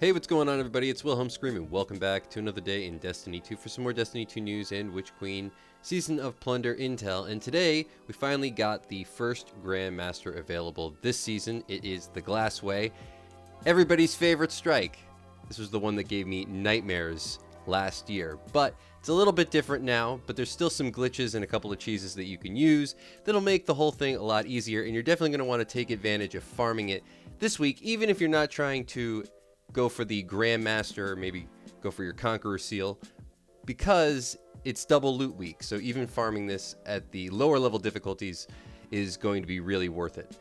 Hey, what's going on, everybody? It's Wilhelm Screaming. Welcome back to another day in Destiny 2 for some more Destiny 2 news and Witch Queen Season of Plunder intel. And today, we finally got the first Grandmaster available this season. It is the GLASSWAY, everybody's favorite strike. This was the one that gave me nightmares last year, but it's a little bit different now, but there's still some glitches and a couple of cheeses that you can use that'll make the whole thing a lot easier, and you're definitely going to want to take advantage of farming it this week, even if you're not trying to go for the Grandmaster, maybe go for your Conqueror seal, because it's double loot week. So even farming this at the lower level difficulties is going to be really worth it.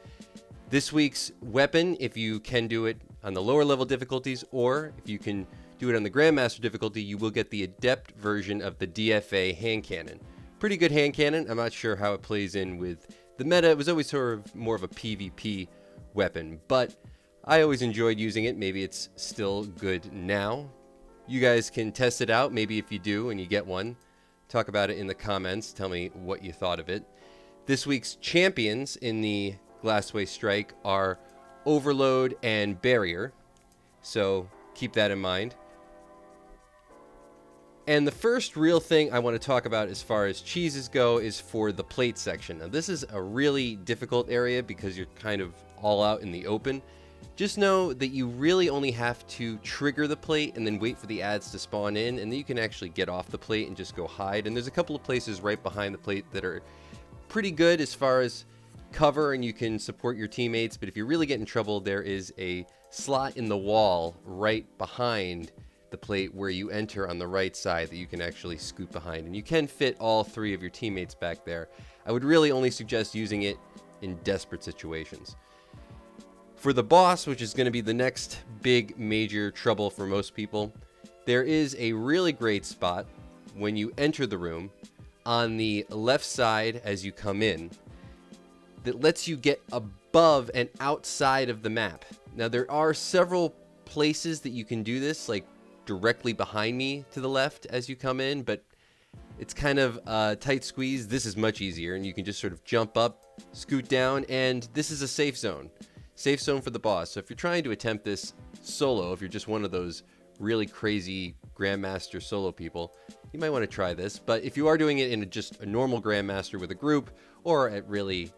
This week's weapon, if you can do it on the lower level difficulties, or if you can do it on the Grandmaster difficulty, you will get the Adept version of the DFA hand cannon. Pretty good hand cannon. I'm not sure how it plays in with the meta. It was always sort of more of a PvP weapon, but I always enjoyed using it. Maybe it's still good now. You guys can test it out. Maybe if you do and you get one, talk about it in the comments. Tell me what you thought of it. This week's champions in the GLASSWAY strike are Overload and Barrier. So keep that in mind. And the first real thing I want to talk about as far as cheeses go is for the plate section. Now this is a really difficult area because you're kind of all out in the open. Just know that you really only have to trigger the plate and then wait for the ads to spawn in, and then you can actually get off the plate and just go hide. And there's a couple of places right behind the plate that are pretty good as far as cover, and you can support your teammates. But if you really get in trouble, there is a slot in the wall right behind the plate where you enter on the right side that you can actually scoot behind, and you can fit all three of your teammates back there. I would really only suggest using it in desperate situations. For the boss, which is going to be the next big major trouble for most people, there is a really great spot when you enter the room on the left side as you come in that lets you get above and outside of the map. Now there are several places that you can do this, like directly behind me to the left as you come in, but it's kind of a tight squeeze. This is much easier, and you can just sort of jump up, scoot down, and this is a safe zone. Safe zone for the boss. So if you're trying to attempt this solo, if you're just one of those really crazy Grandmaster solo people, you might want to try this. But if you are doing it in just a normal Grandmaster with a group, or at really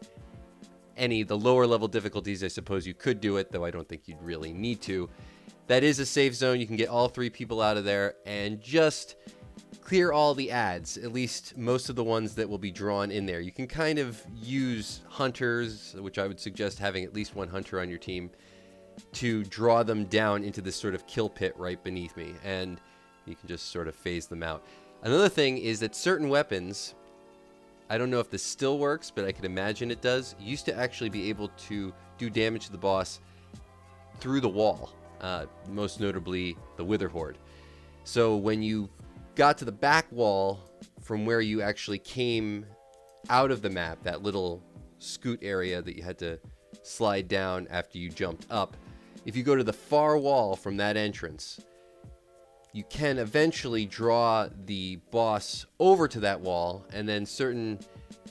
any of the lower level difficulties, I suppose you could do it, though I don't think you'd really need to. That is a safe zone. You can get all three people out of there and just clear all the ads, at least most of the ones that will be drawn in there. You can kind of use hunters, which I would suggest having at least one hunter on your team, to draw them down into this sort of kill pit right beneath me, and you can just sort of phase them out. Another thing is that certain weapons, I don't know if this still works, but I can imagine it does, used to actually be able to do damage to the boss through the wall, most notably the Wither Horde. So when you got to the back wall from where you actually came out of the map, that little scoot area that you had to slide down after you jumped up, if you go to the far wall from that entrance, you can eventually draw the boss over to that wall, and then certain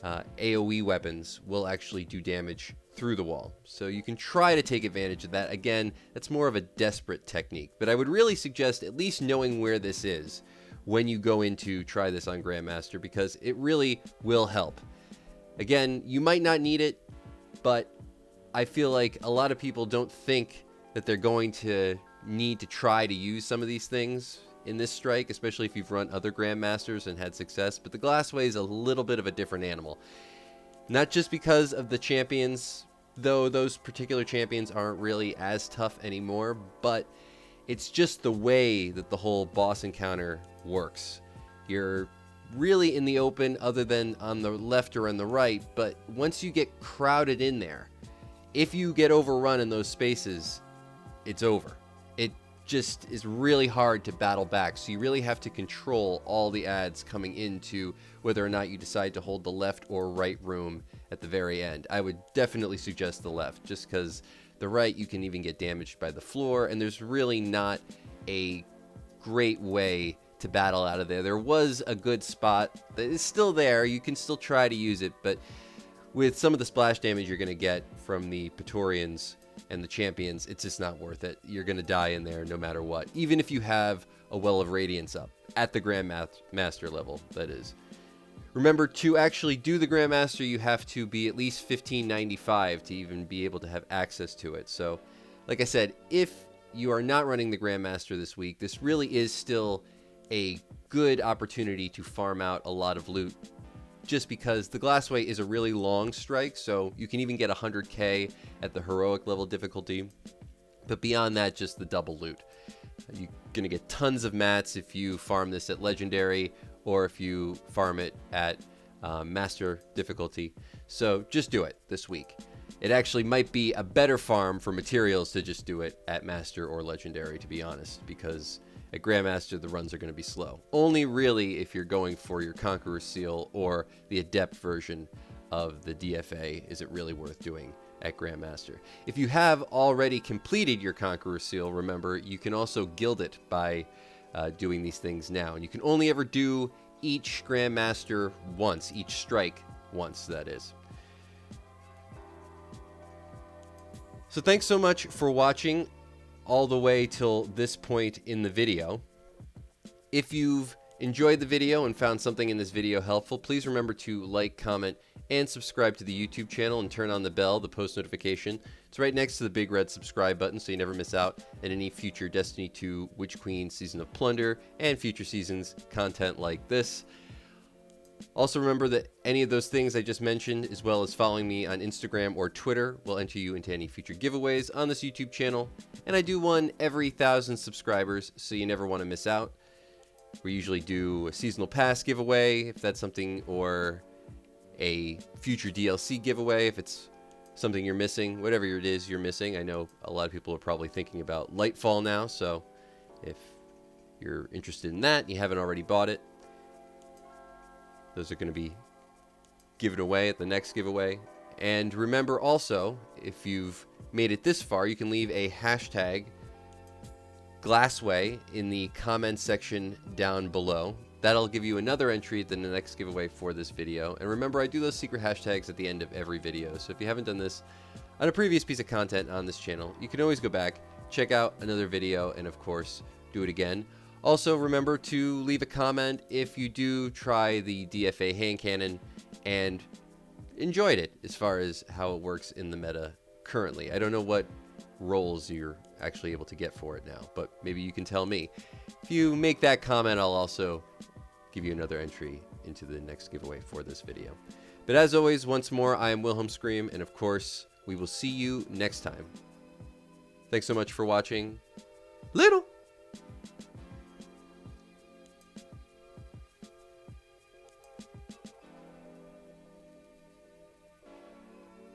AoE weapons will actually do damage through the wall. So you can try to take advantage of that. Again, that's more of a desperate technique, but I would really suggest at least knowing where this is when you go in to try this on Grandmaster, because it really will help. Again, you might not need it, but I feel like a lot of people don't think that they're going to need to try to use some of these things in this strike, especially if you've run other Grandmasters and had success. But the GLASSWAY is a little bit of a different animal. Not just because of the champions, though those particular champions aren't really as tough anymore, but it's just the way that the whole boss encounter works. You're really in the open other than on the left or on the right, but once you get crowded in there, if you get overrun in those spaces, it's over. It just is really hard to battle back, so you really have to control all the ads coming into whether or not you decide to hold the left or right room at the very end. I would definitely suggest the left, just because the right you can even get damaged by the floor, and there's really not a great way to battle out of there. There was a good spot that is still there. You can still try to use it, but with some of the splash damage you're going to get from the Praetorians, and the champions, it's just not worth it. You're going to die in there no matter what, even if you have a Well of Radiance up at the Grandmaster level, that is. Remember, to actually do the Grandmaster, you have to be at least 1595 to even be able to have access to it. So, like I said, if you are not running the Grandmaster this week, this really is still a good opportunity to farm out a lot of loot, just because the Glassway is a really long strike, so you can even get 100k at the heroic level difficulty, but beyond that, just the double loot. You're going to get tons of mats if you farm this at legendary, or if you farm it at master difficulty. So just do it this week. It actually might be a better farm for materials to just do it at master or legendary, to be honest, because at Grandmaster the runs are going to be slow. Only really if you're going for your Conqueror Seal or the Adept version of the DFA is it really worth doing at Grandmaster. If you have already completed your Conqueror Seal, remember, you can also guild it by doing these things now. And you can only ever do each Grandmaster once, each strike once, that is. So thanks so much for watching all the way till this point in the video. If you've enjoyed the video and found something in this video helpful, please remember to like, comment, and subscribe to the YouTube channel and turn on the bell, the post notification. It's right next to the big red subscribe button so you never miss out on any future Destiny 2 Witch Queen Season of Plunder and future seasons content like this. Also remember that any of those things I just mentioned, as well as following me on Instagram or Twitter, will enter you into any future giveaways on this YouTube channel. And I do one every 1,000 subscribers, so you never want to miss out. We usually do a seasonal pass giveaway, if that's something, or a future DLC giveaway, if it's something you're missing, whatever it is you're missing. I know a lot of people are probably thinking about Nightfall now, so if you're interested in that, you haven't already bought it, those are going to be given away at the next giveaway. And remember also, if you've made it this far, you can leave a hashtag GLASSWAY in the comment section down below. That'll give you another entry in the next giveaway for this video. And remember, I do those secret hashtags at the end of every video. So if you haven't done this on a previous piece of content on this channel, you can always go back, check out another video, and of course, do it again. Also, remember to leave a comment if you do try the DFA hand cannon and enjoyed it as far as how it works in the meta currently. I don't know what roles you're actually able to get for it now, but maybe you can tell me. If you make that comment, I'll also give you another entry into the next giveaway for this video. But as always, once more, I am Wilhelm Scream, and of course, we will see you next time. Thanks so much for watching. Little